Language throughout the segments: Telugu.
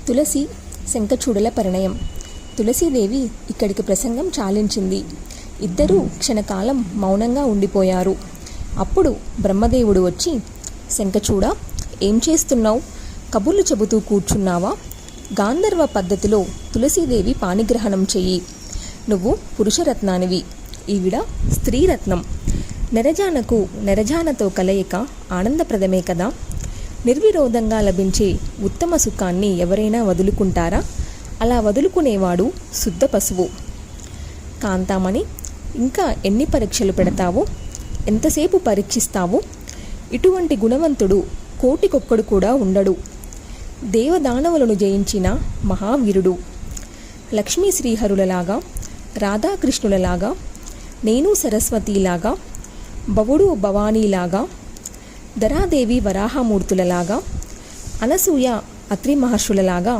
తులసి శంఖచూడుల పరిణయం. తులసీదేవి ఇక్కడికి ప్రసంగం చాలించింది. ఇద్దరూ క్షణకాలం మౌనంగా ఉండిపోయారు. అప్పుడు బ్రహ్మదేవుడు వచ్చి, శంఖచూడ, ఏం చేస్తున్నావు? కబుర్లు చెబుతూ కూర్చున్నావా? గాంధర్వ పద్ధతిలో తులసీదేవి పాణిగ్రహణం చెయ్యి. నువ్వు పురుషరత్నానివి, ఈవిడ స్త్రీరత్నం. నెరజానకు నెరజానతో కలయిక ఆనందప్రదమే కదా. నిర్విరోధంగా లభించే ఉత్తమ సుఖాన్ని ఎవరైనా వదులుకుంటారా? అలా వదులుకునేవాడు శుద్ధ పశువు. కాంతామణి, ఇంకా ఎన్ని పరీక్షలు పెడతావు? ఎంతసేపు పరీక్షిస్తావు? ఇటువంటి గుణవంతుడు కోటికొక్కడు కూడా ఉండడు. దేవదానవులను జయించిన మహావీరుడు. లక్ష్మీ శ్రీహరులలాగా, రాధాకృష్ణులలాగా, నేను సరస్వతిలాగా, భవుడు భవానీలాగా, ధరాదేవి వరాహమూర్తులలాగా, అనసూయ అత్రి మహర్షులలాగా,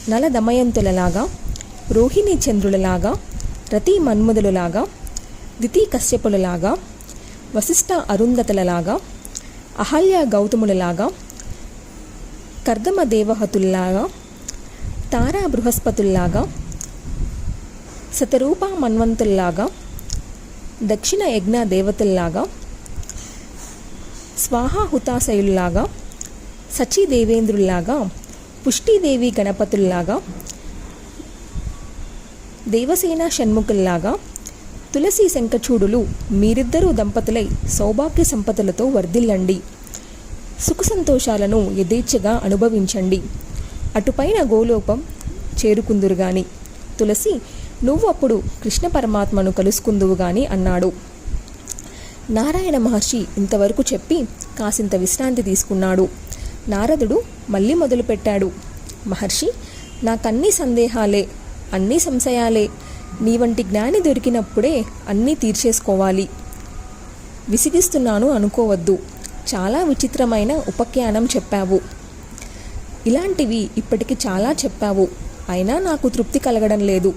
నలదమయంతులలాగా, రోహిణీ చంద్రులలాగా, రతి మన్మధులలాగా, దితి కశ్యపులలాగా, వశిష్ఠ అరుంధతులలాగా, అహల్య గౌతములలాగా, కర్దమ దేవహతుల్లాగా, తారా బృహస్పతుల్లాగా, శతరూప మన్వంతుల్లాగా, దక్షిణ యజ్ఞ దేవతల్లాగా, స్వాహాహుతాశయుల్లాగా, సచీదేవేంద్రుల్లాగా, పుష్టిదేవి గణపతుల్లాగా, దేవసేన షణ్ముఖుల్లాగా, తులసి శంఖచూడులు మీరిద్దరూ దంపతులై సౌభాగ్య సంపదలతో వర్ధిల్లండి. సుఖ సంతోషాలను యథేచ్ఛగా అనుభవించండి. అటుపైన గోలోకం చేరుకుందురుగాని. తులసి, నువ్వు అప్పుడు కృష్ణ పరమాత్మను కలుసుకుందువు గాని అన్నాడు. నారాయణ మహర్షి ఇంతవరకు చెప్పి కాసింత విశ్రాంతి తీసుకున్నాడు. నారదుడు మళ్ళీ మొదలుపెట్టాడు. మహర్షి, నాకన్నీ సందేహాలే, అన్నీ సంశయాలే. నీ వంటి జ్ఞాని దొరికినప్పుడే అన్నీ తీర్చేసుకోవాలి. విసిగిస్తున్నాను అనుకోవద్దు. చాలా విచిత్రమైన ఉపఖ్యానం చెప్పావు. ఇలాంటివి ఇప్పటికి చాలా చెప్పావు. అయినా నాకు తృప్తి కలగడం లేదు.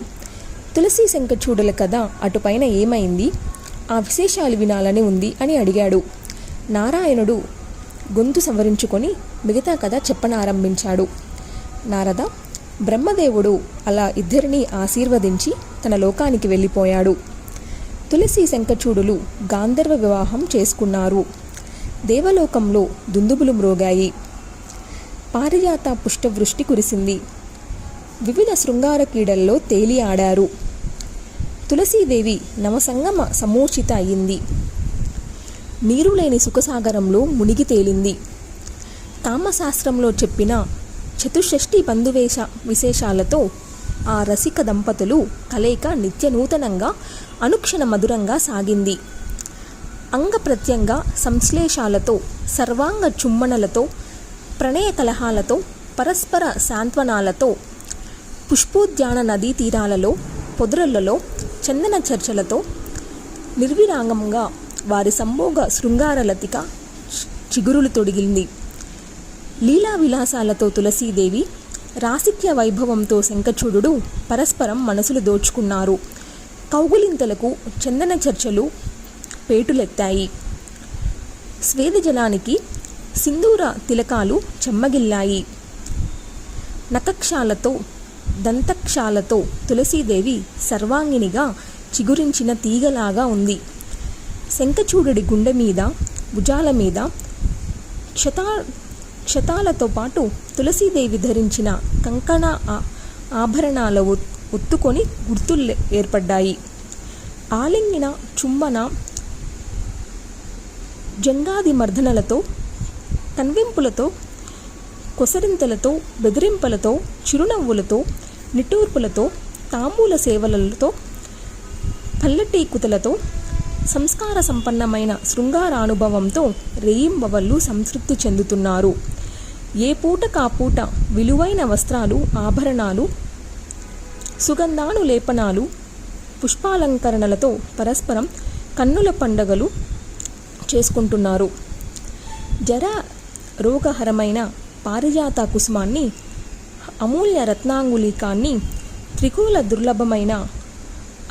తులసి శంఖచూడుల కథ అటుపైన ఏమైంది? ఆ విశేషాలు వినాలని ఉంది అని అడిగాడు. నారాయణుడు గొంతు సవరించుకొని మిగతా కథ చెప్పనారంభించాడు. నారద, బ్రహ్మదేవుడు అలా ఇద్దరినీ ఆశీర్వదించి తన లోకానికి వెళ్ళిపోయాడు. తులసి శంఖచూడులు గాంధర్వ వివాహం చేసుకున్నారు. దేవలోకంలో దుందుబులు మ్రోగాయి. పారిజాత పుష్టవృష్టి కురిసింది. వివిధ శృంగార క్రీడల్లో తేలి ఆడారు. తులసీదేవి నవసంగమ సమూర్ఛిత అయింది. నీరులేని సుఖసాగరంలో మునిగి తేలింది. కామశాస్త్రంలో చెప్పిన చతుషష్ఠి బంధువేష విశేషాలతో ఆ రసిక దంపతులు కలయిక నిత్య నూతనంగా అనుక్షణ మధురంగా సాగింది. అంగ ప్రత్యంగ సంశ్లేషాలతో, సర్వాంగ చుమ్మనలతో, ప్రణయ కలహాలతో, పరస్పర సాంత్వనాలతో, పుష్పోద్యాన నదీ తీరాలలో, పొదరలలో, చందన చర్చలతో నిర్విరాంగంగా వారి సంభోగ శృంగారలతిక చిగురులు తొడిగింది. లీలా విలాసాలతో తులసీదేవి, రాసిక్య వైభవంతో శంఖచూడుడు పరస్పరం మనసులు దోచుకున్నారు. కౌగులింతలకు చందన చర్చలు పేటులెత్తాయి. స్వేదజలానికి సింధూర తిలకాలు చెమ్మగిల్లాయి. నకక్షాలతో, దంతక్షాలతో తులసీదేవి సర్వాంగినిగా చిగురించిన తీగలాగా ఉంది. శంఖచూడుడి గుండె మీద, భుజాల మీద క్షతాలతో పాటు తులసీదేవి ధరించిన కంకణ ఆభరణాల ఒత్తుకొని గుర్తులు ఏర్పడ్డాయి. ఆలింగిన, చుంబన, జంగాది మర్దనలతో, కన్వింపులతో, కొసరింతలతో, బెదిరింపులతో, చిరునవ్వులతో, నిట్టూర్పులతో, తాంబూల సేవలతో, పల్లటీకుతలతో, సంస్కార సంపన్నమైన శృంగారానుభవంతో రేయింబవళ్ళు సంతృప్తి చెందుతున్నారు. ఏ పూటకాపూట విలువైన వస్త్రాలు, ఆభరణాలు, సుగంధానులేపనాలు, పుష్పాలంకరణలతో పరస్పరం కన్నుల పండగలు చేసుకుంటున్నారు. జర రోగహరమైన పారిజాత కుసుమాన్ని, అమూల్య రత్నాంగులికాన్ని, త్రికూల దుర్లభమైన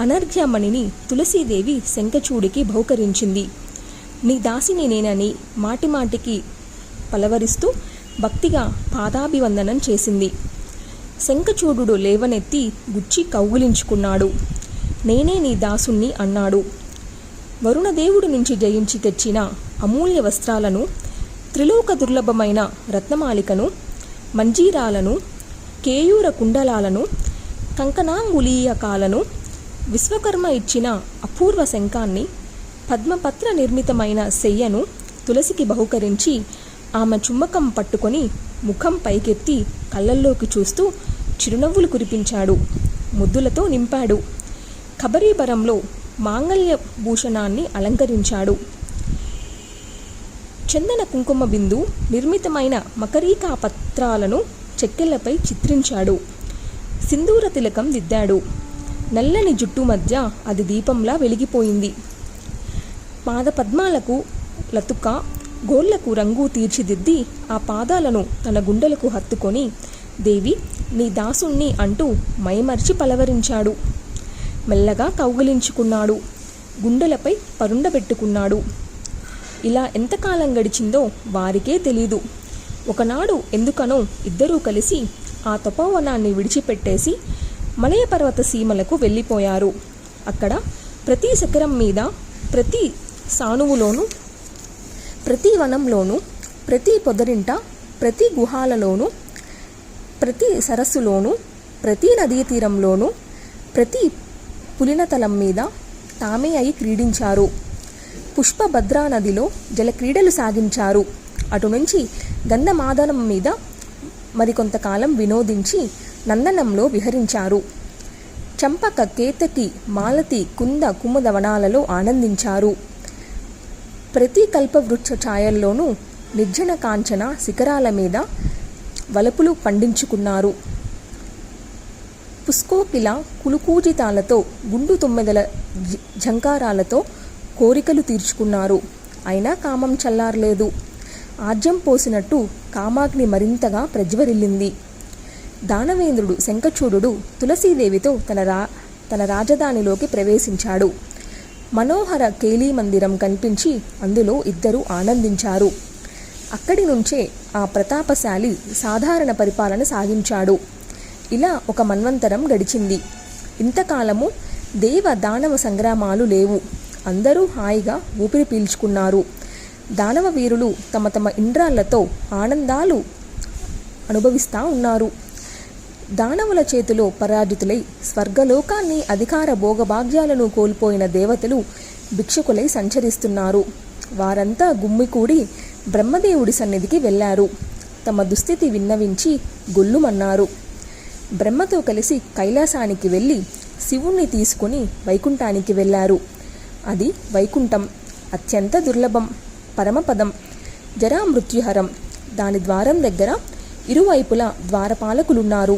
అనర్ఘ్యమణిని తులసీదేవి శంఖచూడికి బహుకరించింది. నీ దాసిని నేనని మాటిమాటికి పలవరిస్తూ భక్తిగా పాదాభివందనం చేసింది. శంఖచూడుడు లేవనెత్తి గుచ్చి కౌగిలించుకున్నాడు. నేనే నీ దాసుణ్ణి అన్నాడు. వరుణదేవుడి నుంచి జయించి తెచ్చిన అమూల్య వస్త్రాలను, త్రిలోక దుర్లభమైన రత్నమాలికను, మంజీరాలను, కేయూర కుండలాలను, కంకణాంగులీయకాలను, విశ్వకర్మ ఇచ్చిన అపూర్వ శంఖాన్ని, పద్మపత్ర నిర్మితమైన శయ్యను తులసికి బహుకరించి ఆమె చుమ్మకం పట్టుకొని ముఖం పైకెత్తి కళ్ళల్లోకి చూస్తూ చిరునవ్వులు కురిపించాడు. ముద్దులతో నింపాడు. కబరీబరంలో మాంగళ్య భూషణాన్ని అలంకరించాడు. చందన కుంకుమ బిందు నిర్మితమైన మకరీకా పత్రాలను చెక్కెళ్లపై చిత్రించాడు. సింధూర తిలకం దిద్దాడు. నల్లని జుట్టు మధ్య అది దీపంలా వెలిగిపోయింది. పాదపద్మాలకు లతుక, గోళ్లకు రంగు తీర్చిదిద్ది ఆ పాదాలను తన గుండెలకు హత్తుకొని దేవి నీ దాసుణ్ణి అంటూ మైమర్చి పలవరించాడు. మెల్లగా కౌగిలించుకున్నాడు. గుండెలపై పరుండబెట్టుకున్నాడు. ఇలా ఎంతకాలం గడిచిందో వారికే తెలీదు. ఒకనాడు ఎందుకనో ఇద్దరూ కలిసి ఆ తపోవనాన్ని విడిచిపెట్టేసి మలయ పర్వత సీమలకు వెళ్ళిపోయారు. అక్కడ ప్రతి శిఖరం మీద, ప్రతి సానువులోనూ, ప్రతి వనంలోనూ, ప్రతి పొదరింట, ప్రతి గుహాలలోనూ, ప్రతి సరస్సులోనూ, ప్రతి నదీ తీరంలోనూ, ప్రతి పులినతలం మీద తామే అయి క్రీడించారు. పుష్పభద్రా నదిలో జలక్రీడలు సాగించారు. అటు నుంచి గంధమాదనం మీద మరికొంతకాలం వినోదించి నందనంలో విహరించారు. చంపక, కేతకి, మాలతి, కుంద, కుముద వనాలలో ఆనందించారు. ప్రతి కల్పవృక్ష ఛాయల్లోనూ నిర్జన కాంచన శిఖరాల మీద వలపులు పండించుకున్నారు. పుష్కోకిల కులుకూజితాలతో, గుండు తొమ్మెదల ఝంకారాలతో కోరికలు తీర్చుకున్నారు. అయినా కామం చల్లారలేదు. ఆజ్యం పోసినట్టు కామాగ్ని మరింతగా ప్రజ్వరిల్లింది. దానవేంద్రుడు శంఖచూడుడు తులసీదేవితో తన రాజధానిలోకి ప్రవేశించాడు. మనోహర కేలీ మందిరం కనిపించి అందులో ఇద్దరు ఆనందించారు. అక్కడి నుంచే ఆ ప్రతాపశాలి సాధారణ పరిపాలన సాగించాడు. ఇలా ఒక మన్వంతరం గడిచింది. ఇంతకాలము దేవ దానవ సంగ్రామాలు లేవు. అందరూ హాయిగా ఊపిరి పీల్చుకున్నారు. దానవ వీరులు తమ తమ ఇంద్రాలతో ఆనందాలు అనుభవిస్తూ ఉన్నారు. దానవుల చేతిలో పరాజితులై స్వర్గలోకాన్ని, అధికార భోగభాగ్యాలను కోల్పోయిన దేవతలు భిక్షకులై సంచరిస్తున్నారు. వారంతా గుమ్మికూడి బ్రహ్మదేవుడి సన్నిధికి వెళ్ళారు. తమ దుస్థితి విన్నవించి గొల్లుమన్నారు. బ్రహ్మతో కలిసి కైలాసానికి వెళ్ళి శివుణ్ణి తీసుకుని వైకుంఠానికి వెళ్ళారు. అది వైకుంఠం అత్యంత దుర్లభం, పరమపదం, జరామృత్యుహరం. దాని ద్వారం దగ్గర ఇరువైపులా ద్వారపాలకులున్నారు.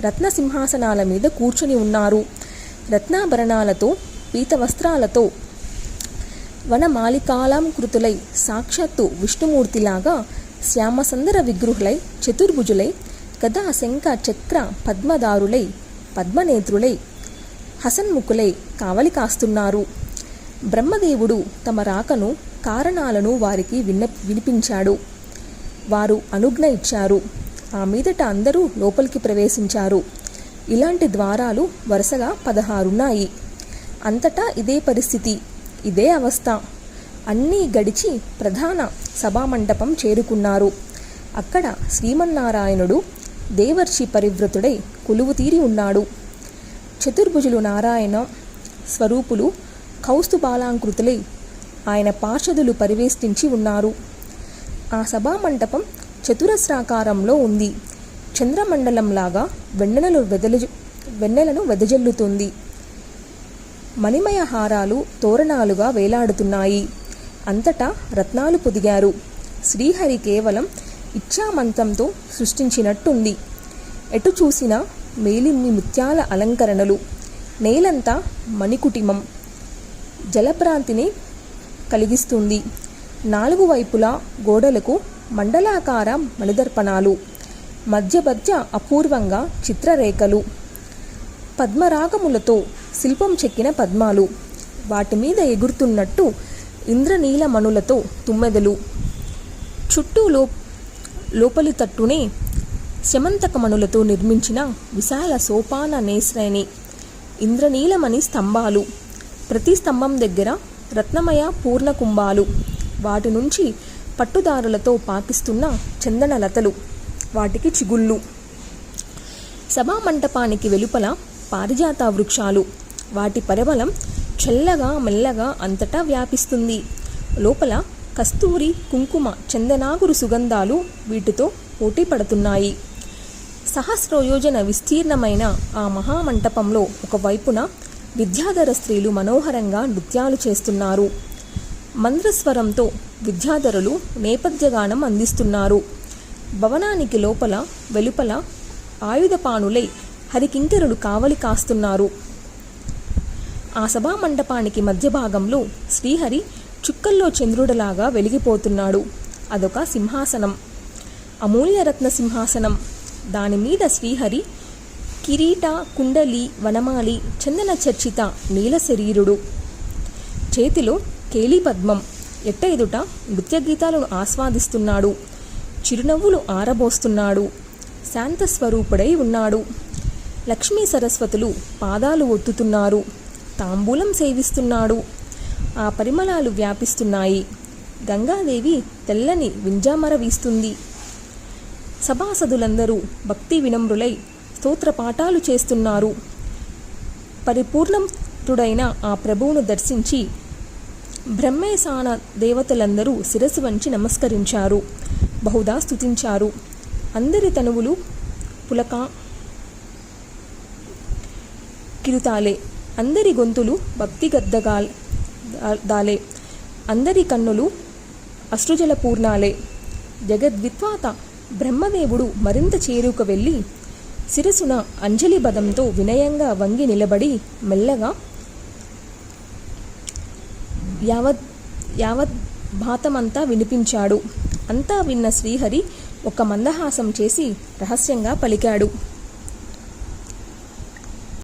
రత్న సింహాసనాల మీద కూర్చుని ఉన్నారు. రత్నాభరణాలతో, పీతవస్త్రాలతో వనమాలికాలంకృతులై సాక్షాత్తు విష్ణుమూర్తిలాగా శ్యామసుందర విగ్రహులై, చతుర్భుజులై, గదా శంఖ చక్ర పద్మదారులై, పద్మనేత్రులై, హసన్ముఖులై కావలి కాస్తున్నారు. బ్రహ్మదేవుడు తమ రాకను, కారణాలను వారికి వినిపించాడు. వారు అనుజ్ఞ ఇచ్చారు. ఆ మీదట అందరూ లోపలికి ప్రవేశించారు. ఇలాంటి ద్వారాలు వరుసగా 16 ఉన్నాయి. అంతటా ఇదే పరిస్థితి, ఇదే అవస్థ. అన్నీ గడిచి ప్రధాన సభామండపం చేరుకున్నారు. అక్కడ శ్రీమన్నారాయణుడు దేవర్షి పరివృతుడై కొలువు తీరి ఉన్నాడు. చతుర్భుజులు నారాయణ స్వరూపులు కౌస్తుబాలాంకృతులై ఆయన పార్షదులు పరివేష్టించి ఉన్నారు. ఆ సభామంటపం చతురస్రాకారంలో ఉంది. చంద్రమండలంలాగా వెన్నెలను వెదజల్లుతుంది. మణిమయ హారాలు తోరణాలుగా వేలాడుతున్నాయి. అంతటా రత్నాలు పొదిగారు. శ్రీహరి కేవలం ఇచ్ఛామంతంతో సృష్టించినట్టుంది. ఎటు చూసినా మేలిమి ముత్యాల అలంకరణలు. నేలంతా మణికుటిమం జలభ్రాంతిని కలిగిస్తుంది. 4 వైపులా గోడలకు మండలాకార మణిదర్పణాలు, మధ్య అపూర్వంగా చిత్రరేఖలు, పద్మరాగములతో శిల్పం చెక్కిన పద్మాలు, వాటి మీద ఎగురుతున్నట్టు ఇంద్రనీలమణులతో తుమ్మెదలు, చుట్టూలో లోపలి తట్టునే శమంతకమణులతో నిర్మించిన విశాల సోపాన నేశ్రేణి, ఇంద్రనీలమణి స్తంభాలు, ప్రతి స్తంభం దగ్గర రత్నమయ పూర్ణ కుంభాలు, వాటి నుంచి పట్టుదారులతో పాకిస్తున్న చందన లతలు, వాటికి చిగుళ్ళు. సభామంటపానికి వెలుపల పారిజాత వృక్షాలు, వాటి పరిమళం చల్లగా మెల్లగా అంతటా వ్యాపిస్తుంది. లోపల కస్తూరి, కుంకుమ, చందనాగురు సుగంధాలు వీటితో పోటీ పడుతున్నాయి. సహస్రయోజన విస్తీర్ణమైన ఆ మహామంటపంలో ఒకవైపున విద్యాధర స్త్రీలు మనోహరంగా నృత్యాలు చేస్తున్నారు. మంద్రస్వరంతో విద్యాధరులు నేపథ్యగానం అందిస్తున్నారు. భవనానికి లోపల వెలుపల ఆయుధపాణులై హరికింకరులు కావలి కాస్తున్నారు. ఆ సభామండపానికి మధ్య భాగంలో శ్రీహరి చుక్కల్లో చంద్రుడిలాగా వెలిగిపోతున్నాడు. అదొక సింహాసనం, అమూల్యరత్న సింహాసనం. దానిమీద శ్రీహరి కిరీట, కుండలి, వనమాలి, చందన చర్చిత నీల శరీరుడు, చేతిలో కేళీ పద్మం, ఎట్ట ఎదుట నృత్య గీతాలను ఆస్వాదిస్తున్నాడు. చిరునవ్వులు ఆరబోస్తున్నాడు. శాంతస్వరూపుడై ఉన్నాడు. లక్ష్మీ సరస్వతులు పాదాలు ఒత్తుతున్నారు. తాంబూలం సేవిస్తున్నాడు. ఆ పరిమళాలు వ్యాపిస్తున్నాయి. గంగాదేవి తెల్లని వింజామర వీస్తుంది. సభాసదులందరూ భక్తి వినమ్రులై స్తోత్రపాఠాలు చేస్తున్నారు. పరిపూర్ణతుడైన ఆ ప్రభువును దర్శించి బ్రహ్మేశాన దేవతలందరూ శిరస్సు వంచి నమస్కరించారు. బహుదా స్తుతించారు. అందరి తనువులు పులక కిరుతాలే, అందరి గొంతులు భక్తి గద్దగాలే, అందరి కన్నులు అశ్రుజల పూర్ణాలే. జగద్విత్వాత బ్రహ్మదేవుడు మరింత చేరుక వెళ్ళి శిరసున అంజలి బదంతో వినయంగా వంగి నిలబడి మెల్లగా యావత్ భాతమంతా వినిపించాడు. అంతా విన్న శ్రీహరి ఒక మందహాసం చేసి రహస్యంగా పలికాడు.